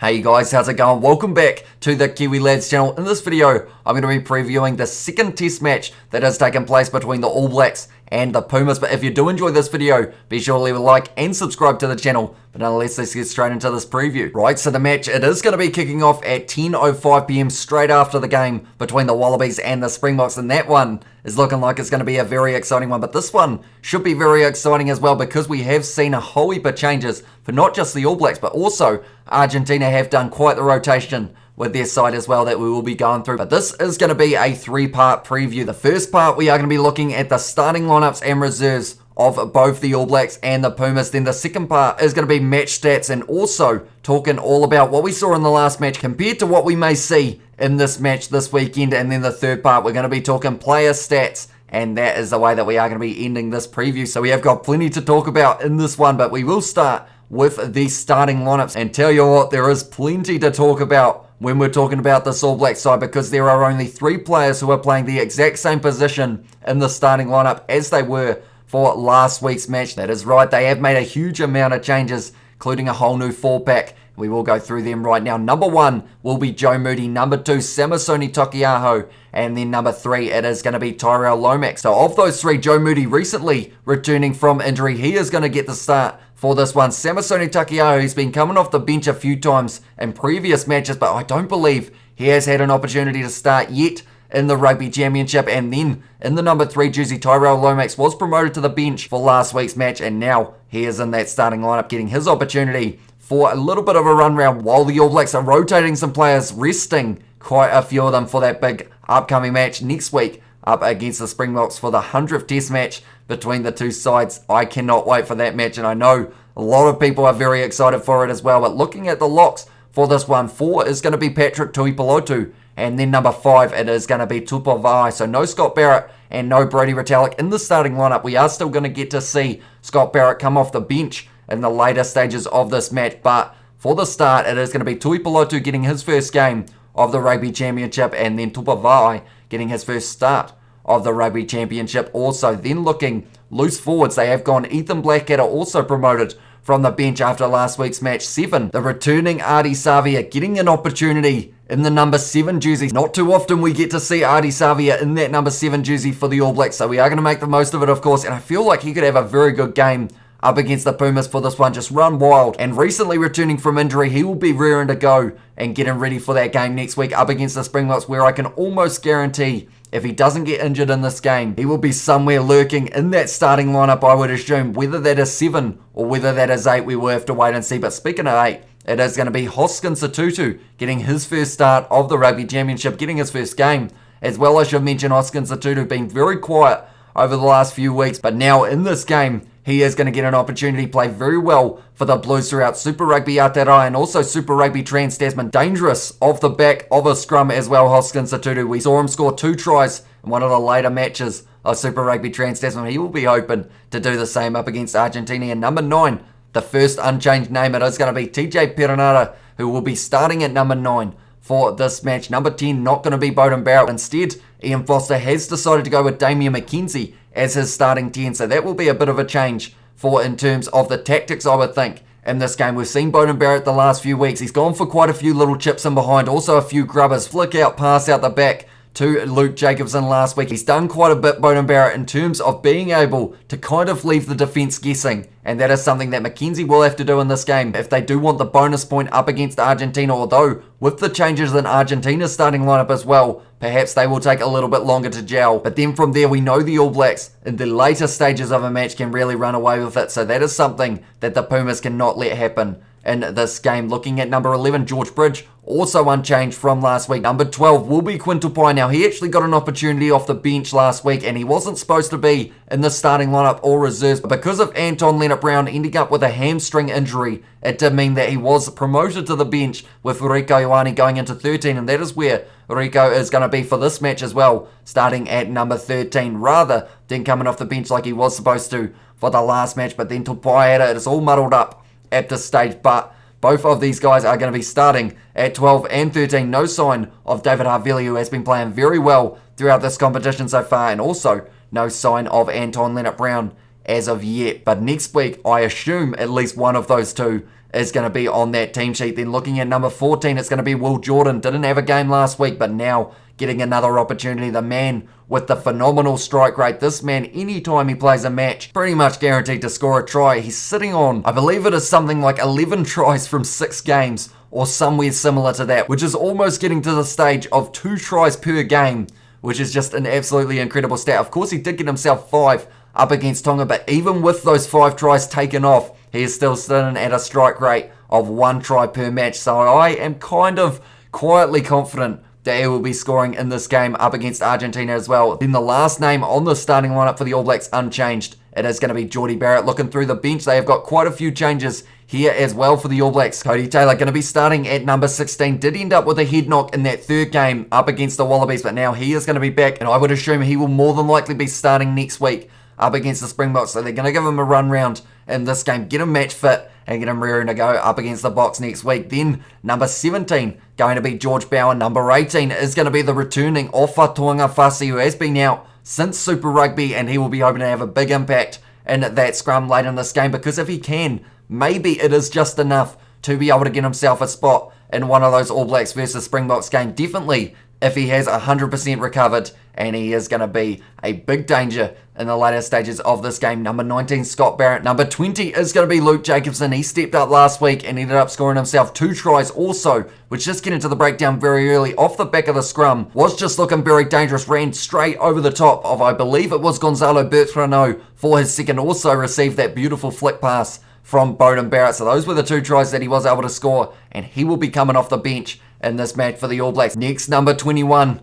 Hey guys, how's it going? Welcome back to the Kiwi Lads channel. In this video, I'm going to be previewing the second test match that has taken place between the All Blacks and the Pumas. But if you do enjoy this video, be sure to leave a like and subscribe to the channel. But nonetheless, let's get straight into this preview. Right, so the match, it is going to be kicking off at 10:05 PM straight after the game between the Wallabies and the Springboks. And that one is looking like it's going to be a very exciting one. But this one should be very exciting as well because we have seen a whole heap of changes for not just the All Blacks, but also Argentina have done quite the rotation with their side as well that we will be going through. But this is going to be a three-part preview. The first part, we are going to be looking at the starting lineups and reserves of both the All Blacks and the Pumas. Then the second part is going to be match stats and also talking all about what we saw in the last match compared to what we may see in this match this weekend. And then the third part, we're going to be talking player stats. And that is the way that we are going to be ending this preview. So we have got plenty to talk about in this one, but we will start with the starting lineups. And tell you what, there is plenty to talk about when we're talking about this All Black side because there are only 3 players who are playing the exact same position in the starting lineup as they were for last week's match. That is right, they have made a huge amount of changes, including a whole new 4-pack. We will go through them right now. Number 1 will be Joe Moody. Number 2, Samisoni Taukei'aho. And then number 3, it is going to be Tyrell Lomax. So of those 3, Joe Moody recently returning from injury. He is going to get the start for this one. Samisoni Taukei'aho, he's been coming off the bench a few times in previous matches, but I don't believe he has had an opportunity to start yet in the Rugby Championship. And then in the number 3 jersey, Tyrell Lomax was promoted to the bench for last week's match, and now he is in that starting lineup getting his opportunity for a little bit of a run round while the All Blacks are rotating some players, resting quite a few of them for that big upcoming match next week up against the Springboks for the 100th test match between the two sides. I cannot wait for that match, and I know a lot of people are very excited for it as well. But looking at the locks for this one, 4 is going to be Patrick Tuipulotu, and then number 5, it is going to be Tupou Vaa'i. So no Scott Barrett and no Brodie Retallick in the starting lineup. We are still going to get to see Scott Barrett come off the bench in the later stages of this match, but for the start, it is going to be Tuipulotu getting his first game of the Rugby Championship, and then Tupou Vaa'i getting his first start of the Rugby Championship also. Then looking loose forwards, they have gone Ethan Blackadder, also promoted from the bench after last week's match. 7, the returning Ardie Savea getting an opportunity in the number 7 jersey. Not too often we get to see Ardie Savea in that number 7 jersey for the All Blacks, so we are going to make the most of it, of course, and I feel like he could have a very good game up against the Pumas for this one. Just run wild. And recently returning from injury, he will be rearing to go and getting ready for that game next week up against the Springboks, where I can almost guarantee if he doesn't get injured in this game, he will be somewhere lurking in that starting lineup, I would assume. Whether that is 7 or whether that is 8, we will have to wait and see. But speaking of 8, it is going to be Hoskins Sotutu getting his first start of the Rugby Championship, getting his first game. As well, I should mention Hoskins Sotutu being very quiet over the last few weeks, but now in this game, he is going to get an opportunity to play very well for the Blues throughout Super Rugby Aotearoa and also Super Rugby Trans-Tasman. Dangerous off the back of a scrum as well, Hoskins Sotutu. We saw him score 2 tries in one of the later matches of Super Rugby Trans-Tasman. He will be hoping to do the same up against Argentina. And number 9, the first unchanged name, it is going to be TJ Perenara, who will be starting at number 9 for this match. Number 10, not going to be Beauden Barrett. Instead, Ian Foster has decided to go with Damian McKenzie as his starting 10, so that will be a bit of a change for in terms of the tactics, I would think, in this game. We've seen Beauden Barrett the last few weeks. He's gone for quite a few little chips in behind, also a few grubbers, flick out, pass out the back to Luke Jacobson last week. He's done quite a bit, Beauden Barrett, in terms of being able to kind of leave the defence guessing, and that is something that McKenzie will have to do in this game if they do want the bonus point up against Argentina, although with the changes in Argentina's starting lineup as well, perhaps they will take a little bit longer to gel. But then from there, we know the All Blacks in the later stages of a match can really run away with it, so that is something that the Pumas cannot let happen in this game. Looking at number 11, George Bridge, also unchanged from last week. Number 12 will be Quinn Tupai. Now, he actually got an opportunity off the bench last week, and he wasn't supposed to be in the starting lineup or reserves, but because of Anton Leonard-Brown ending up with a hamstring injury, it did mean that he was promoted to the bench with Rieko Ioane going into 13, and that is where Rieko is going to be for this match as well, starting at number 13, rather than coming off the bench like he was supposed to for the last match. But then Tupai had it. It's all muddled up at this stage, but both of these guys are going to be starting at 12 and 13. No sign of David Havili, who has been playing very well throughout this competition so far, and also no sign of Anton Leonard-Brown as of yet. But next week, I assume at least one of those two is going to be on that team sheet. Then looking at number 14, it's going to be Will Jordan. Didn't have a game last week, but now getting another opportunity. The man with the phenomenal strike rate. This man, anytime he plays a match, pretty much guaranteed to score a try. He's sitting on, I believe it is something like 11 tries from 6 games, or somewhere similar to that, which is almost getting to the stage of 2 tries per game, which is just an absolutely incredible stat. Of course, he did get himself 5 up against Tonga, but even with those 5 tries taken off, he is still sitting at a strike rate of 1 try per match. So I am kind of quietly confident that he will be scoring in this game up against Argentina as well. Then the last name on the starting lineup for the All Blacks unchanged. It is going to be Jordie Barrett. Looking through the bench, they have got quite a few changes here as well for the All Blacks. Cody Taylor going to be starting at number 16. Did end up with a head knock in that 3rd game up against the Wallabies, but now he is going to be back, and I would assume he will more than likely be starting next week up against the Springboks. So they're going to give him a run round in this game, get him match fit, and get him rearing to go up against the Box next week. Then number 17 going to be George Bowen. Number 18 is going to be the returning Ofa Tuangafasi, who has been out since Super Rugby, and he will be hoping to have a big impact in that scrum late in this game, because if he can, maybe it is just enough to be able to get himself a spot in one of those All Blacks versus Springboks game. Definitely if he has 100% recovered, and he is going to be a big danger in the later stages of this game. Number 19, Scott Barrett. Number 20 is going to be Luke Jacobson. He stepped up last week and ended up scoring himself 2 tries also, which, just getting to the breakdown very early off the back of the scrum, was just looking very dangerous. Ran straight over the top of, I believe it was Gonzalo Bertrano for his second. Also received that beautiful flick pass from Beauden Barrett. So those were the 2 tries that he was able to score, and he will be coming off the bench in this match for the All Blacks. Next, number 21.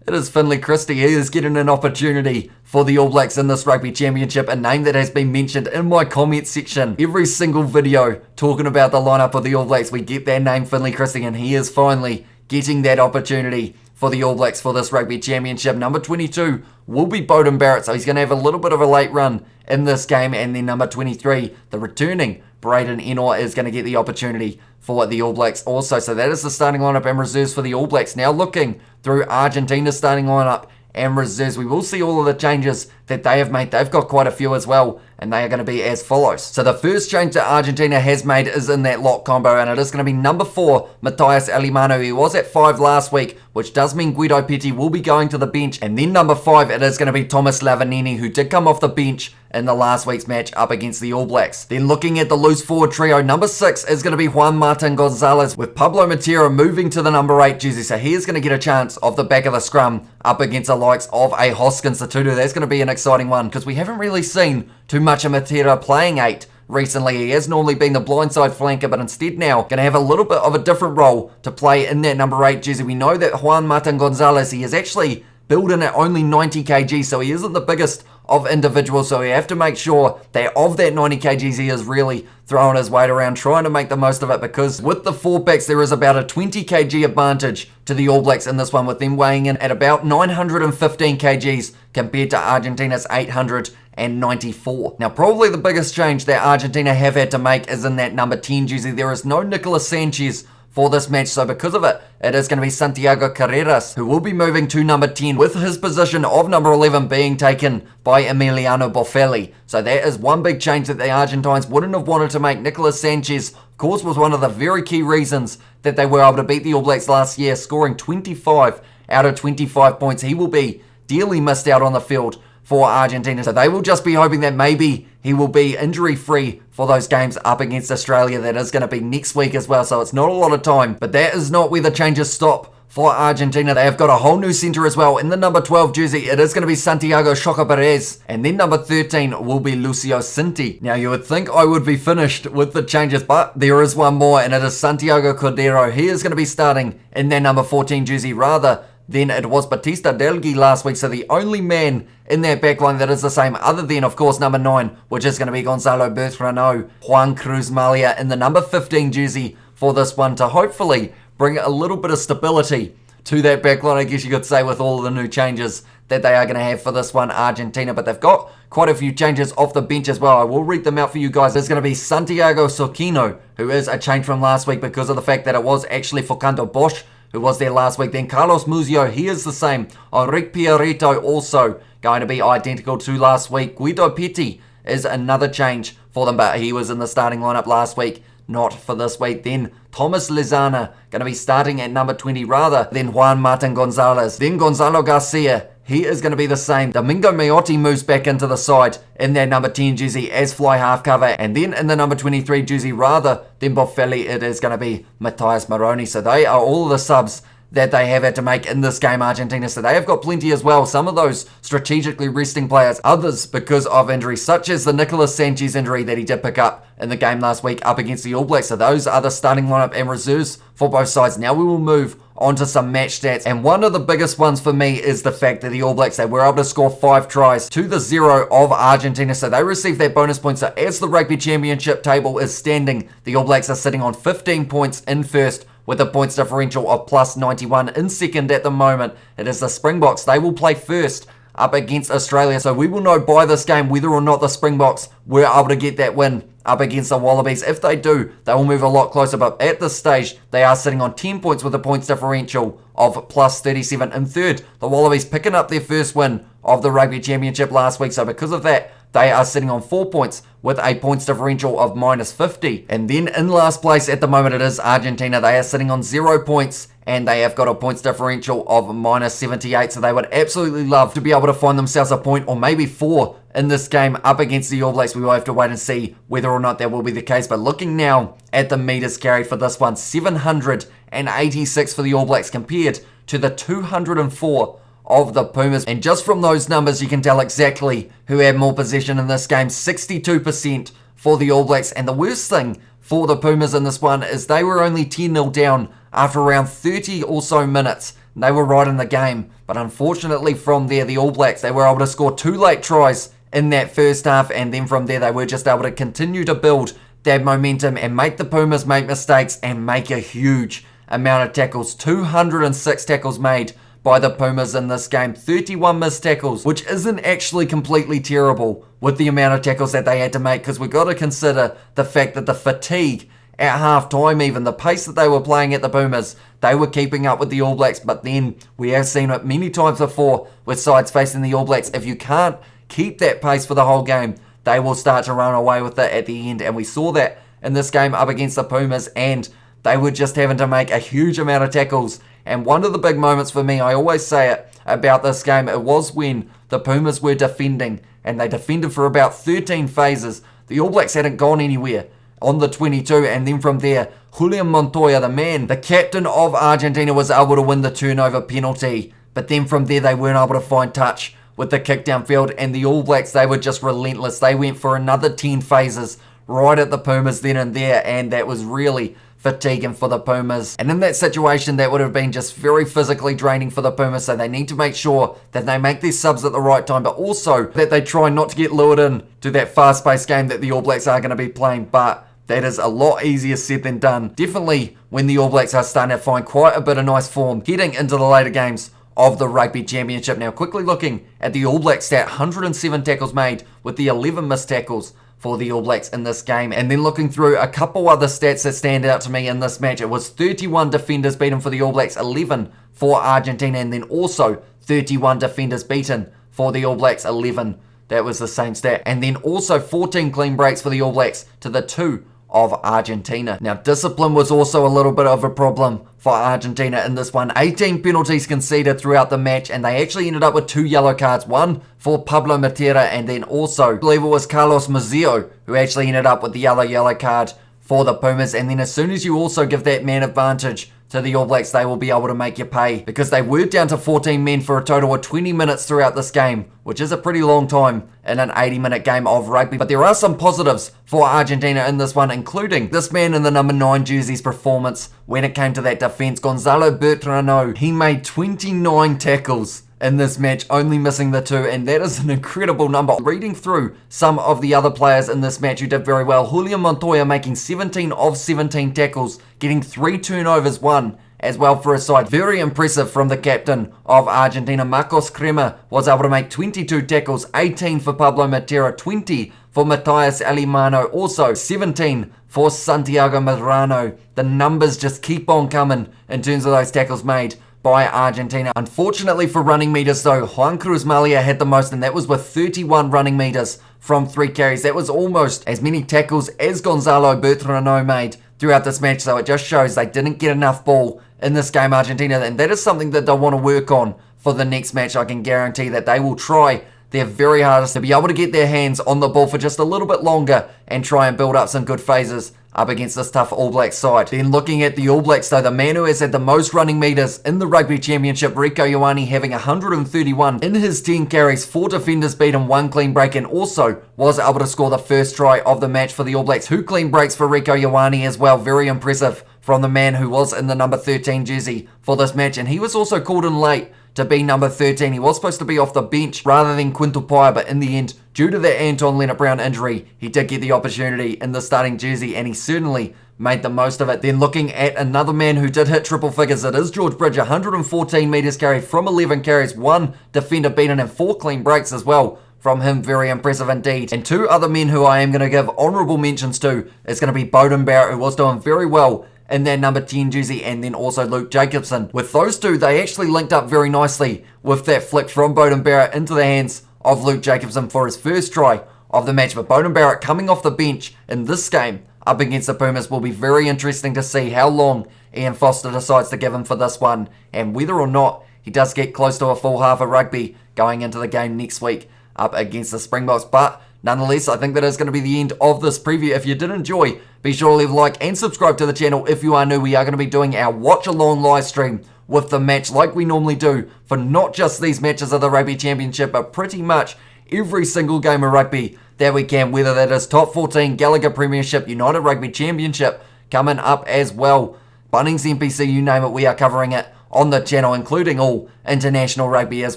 It is Finlay Christie. He is getting an opportunity for the All Blacks in this Rugby Championship, a name that has been mentioned in my comment section. Every single video talking about the lineup of the All Blacks, we get that name, Finlay Christie, and he is finally getting that opportunity for the All Blacks for this Rugby Championship. Number 22 will be Beauden Barrett, so he's going to have a little bit of a late run in this game. And then number 23, the returning Braden Ennor, is going to get the opportunity for the All Blacks also. So that is the starting lineup and reserves for the All Blacks. Now looking through Argentina's starting lineup and reserves, we will see all of the changes that they have made. They've got quite a few as well, and they are going to be as follows. So the first change that Argentina has made is in that lock combo, and it is going to be number 4, Matthias Alemano. He was at 5 last week, which does mean Guido Petti will be going to the bench. And then number 5, it is going to be Thomas Lavanini, who did come off the bench in the last week's match up against the All Blacks. Then looking at the loose forward trio, number 6 is going to be Juan Martin Gonzalez, with Pablo Matera moving to the number 8 jersey. So he is going to get a chance off the back of the scrum up against the likes of a Hoskins Satutu. That's going to be an exciting one, because we haven't really seen too much of Matera playing 8 recently. He has normally been the blindside flanker, but instead now going to have a little bit of a different role to play in that number 8 jersey. We know that Juan Martin Gonzalez, he is actually built in at only 90 kg, so he isn't the biggest of individuals, so we have to make sure that of that 90 kgs he is really throwing his weight around, trying to make the most of it, because with the 4 backs there is about a 20 kg advantage to the All Blacks in this one, with them weighing in at about 915 kgs compared to Argentina's 894. Now probably the biggest change that Argentina have had to make is in that number 10 jersey. There is no Nicolas Sanchez for this match, so because of it, it is going to be Santiago Carreras who will be moving to number 10, with his position of number 11 being taken by Emiliano Boffelli. So that is one big change that the Argentines wouldn't have wanted to make. Nicolas Sanchez, of course, was one of the very key reasons that they were able to beat the All Blacks last year, scoring 25 out of 25 points. He will be dearly missed out on the field for Argentina, so they will just be hoping that maybe he will be injury-free for those games up against Australia. That is going to be next week as well, so it's not a lot of time. But that is not where the changes stop for Argentina. They have got a whole new centre as well. In the number 12 jersey, it is going to be Santiago Choca Perez, and then number 13 will be Lucio Cinti. Now, you would think I would be finished with the changes, but there is one more, and it is Santiago Cordero. He is going to be starting in their number 14 jersey rather than it was Batista Delgui last week. So the only man in that backline that is the same, other than, of course, number 9, which is going to be Gonzalo Bertrano, Juan Cruz Malia in the number 15 jersey for this one, to hopefully bring a little bit of stability to that backline, I guess you could say, with all of the new changes that they are going to have for this one, Argentina. But they've got quite a few changes off the bench as well. I will read them out for you guys. There's going to be Santiago Soquino, who is a change from last week because of the fact that it was actually Focando Bosch who was there last week. Then Carlos Muzio, he is the same. Enrique Pierrito also going to be identical to last week. Guido Petti is another change for them, but he was in the starting lineup last week not for this week. Then Thomas Lezana going to be starting at number 20 rather than Juan Martin Gonzalez. Then Gonzalo Garcia, he is going to be the same. Domingo Miotti moves back into the side in that number 10 jersey as fly half cover. And then in the number 23 jersey rather than Boffelli, it is going to be Matthias Moroni. So they are all the subs that they have had to make in this game, Argentina. So they have got plenty as well. Some of those strategically resting players, others because of injuries, such as the Nicolas Sanchez injury that he did pick up in the game last week up against the All Blacks. So those are the starting lineup and reserves for both sides. Now we will move on to some match stats. And one of the biggest ones for me is the fact that the All Blacks, they were able to score 5 tries to the 0 of Argentina. So they received that bonus point. So as the Rugby Championship table is standing, the All Blacks are sitting on 15 points in first, with a points differential of plus 91. In second at the moment, it is the Springboks. They will play first up against Australia. So we will know by this game whether or not the Springboks were able to get that win up against the Wallabies. If they do, they will move a lot closer. But at this stage, they are sitting on 10 points with a points differential of plus 37. In third, the Wallabies picking up their first win of the Rugby Championship last week. So because of that, they are sitting on 4 points with a points differential of minus 50. And then in last place at the moment, it is Argentina. They are sitting on 0 points and they have got a points differential of minus 78. So they would absolutely love to be able to find themselves a point or maybe 4 in this game up against the All Blacks. We will have to wait and see whether or not that will be the case. But looking now at the meters carried for this one, 786 for the All Blacks compared to the 204 of the Pumas. And just from those numbers, you can tell exactly who had more possession in this game. 62% for the All Blacks. And the worst thing for the Pumas in this one is they were only 10-0 down after around 30 or so minutes. They were right in the game. But unfortunately from there, the All Blacks, they were able to score 2 late tries in that first half. And then from there, they were just able to continue to build that momentum and make the Pumas make mistakes and make a huge amount of tackles. 206 tackles made by the Pumas in this game, 31 missed tackles, which isn't actually completely terrible with the amount of tackles that they had to make, because we've got to consider the fact that the fatigue at half-time, even the pace that they were playing at the Pumas, they were keeping up with the All Blacks. But then we have seen it many times before with sides facing the All Blacks. If you can't keep that pace for the whole game, they will start to run away with it at the end. And we saw that in this game up against the Pumas, and they were just having to make a huge amount of tackles. And one of the big moments for me, I always say it about this game, it was when the Pumas were defending, and they defended for about 13 phases. The All Blacks hadn't gone anywhere on the 22, and then from there, Julian Montoya, the man, the captain of Argentina, was able to win the turnover penalty. But then from there, they weren't able to find touch with the kick downfield, and the All Blacks, they were just relentless. They went for another 10 phases right at the Pumas then and there, and that was really fatiguing for the Pumas. And in that situation, that would have been just very physically draining for the Pumas. So they need to make sure that they make their subs at the right time, but also that they try not to get lured in to that fast-paced game that the All Blacks are going to be playing. But that is a lot easier said than done. Definitely when the All Blacks are starting to find quite a bit of nice form heading into the later games of the Rugby Championship. Now quickly looking at the All Blacks stat, 107 tackles made with the 11 missed tackles for the All Blacks in this game. And then looking through a couple other stats that stand out to me in this match, it was 31 defenders beaten for the All Blacks, 11 for Argentina, and then also 31 defenders beaten for the All Blacks, 11. That was the same stat. And then also 14 clean breaks for the All Blacks to the 2 of Argentina. Now, discipline was also a little bit of a problem for Argentina in this one. 18 penalties conceded throughout the match, and they actually ended up with 2 yellow cards, one for Pablo Matera, and then also, I believe it was Carlos Mazzeo, who actually ended up with the yellow card for the Pumas. And then as soon as you also give that man advantage to the All Blacks, they will be able to make you pay, because they were down to 14 men for a total of 20 minutes throughout this game, which is a pretty long time in an 80-minute game of rugby. But there are some positives for Argentina in this one, including this man in the number 9 jersey's performance when it came to that defense. Gonzalo Bertrano, he made 29 tackles in this match, only missing the 2, and that is an incredible number. Reading through some of the other players in this match who did very well, Julian Montoya making 17 of 17 tackles, getting 3 turnovers, 1 as well for his side. Very impressive from the captain of Argentina. Marcos Crema was able to make 22 tackles, 18 for Pablo Matera, 20 for Matthias Alemano, also 17 for Santiago Medrano. The numbers just keep on coming in terms of those tackles made by Argentina. Unfortunately for running meters though, Juan Cruz Malia had the most, and that was with 31 running meters from 3 carries. That was almost as many tackles as Gonzalo Bertrano made throughout this match, so it just shows they didn't get enough ball in this game, Argentina, and that is something that they'll want to work on for the next match. I can guarantee that they will try their very hardest to be able to get their hands on the ball for just a little bit longer and try and build up some good phases up against this tough All Blacks side. Then looking at the All Blacks though, the man who has had the most running meters in the Rugby Championship, Rieko Ioane, having 131 in his 10 carries, 4 defenders beaten, 1 clean break, and also was able to score the first try of the match for the All Blacks. 2 clean breaks for Rieko Ioane as well, very impressive from the man who was in the number 13 jersey for this match, and he was also called in late to be number 13. He was supposed to be off the bench rather than Quintal Paia, but in the end, due to that Anton Leonard-Brown injury, he did get the opportunity in the starting jersey, and he certainly made the most of it. Then looking at another man who did hit triple figures, it is George Bridge, 114 metres carried from 11 carries, 1 defender beaten, and 4 clean breaks as well from him. Very impressive indeed. And 2 other men who I am going to give honourable mentions to is going to be Beauden Barrett, who was doing very well in their number 10 jersey, and then also Luke Jacobson. With those 2, they actually linked up very nicely with that flick from Beauden Barrett into the hands of Luke Jacobson for his first try of the match. But Beauden Barrett coming off the bench in this game up against the Pumas will be very interesting to see how long Ian Foster decides to give him for this one, and whether or not he does get close to a full half of rugby going into the game next week up against the Springboks. But nonetheless, I think that is going to be the end of this preview. If you did enjoy, be sure to leave a like and subscribe to the channel. If you are new, we are going to be doing our watch-along live stream with the match like we normally do for not just these matches of the Rugby Championship, but pretty much every single game of rugby that we can, whether that is Top 14, Gallagher Premiership, United Rugby Championship coming up as well, Bunnings NPC, you name it, we are covering it on the channel, including all international rugby as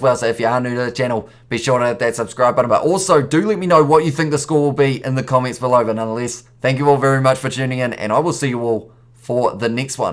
well. So if you are new to the channel, be sure to hit that subscribe button. But also, do let me know what you think the score will be in the comments below. But nonetheless, thank you all very much for tuning in, and I will see you all for the next one.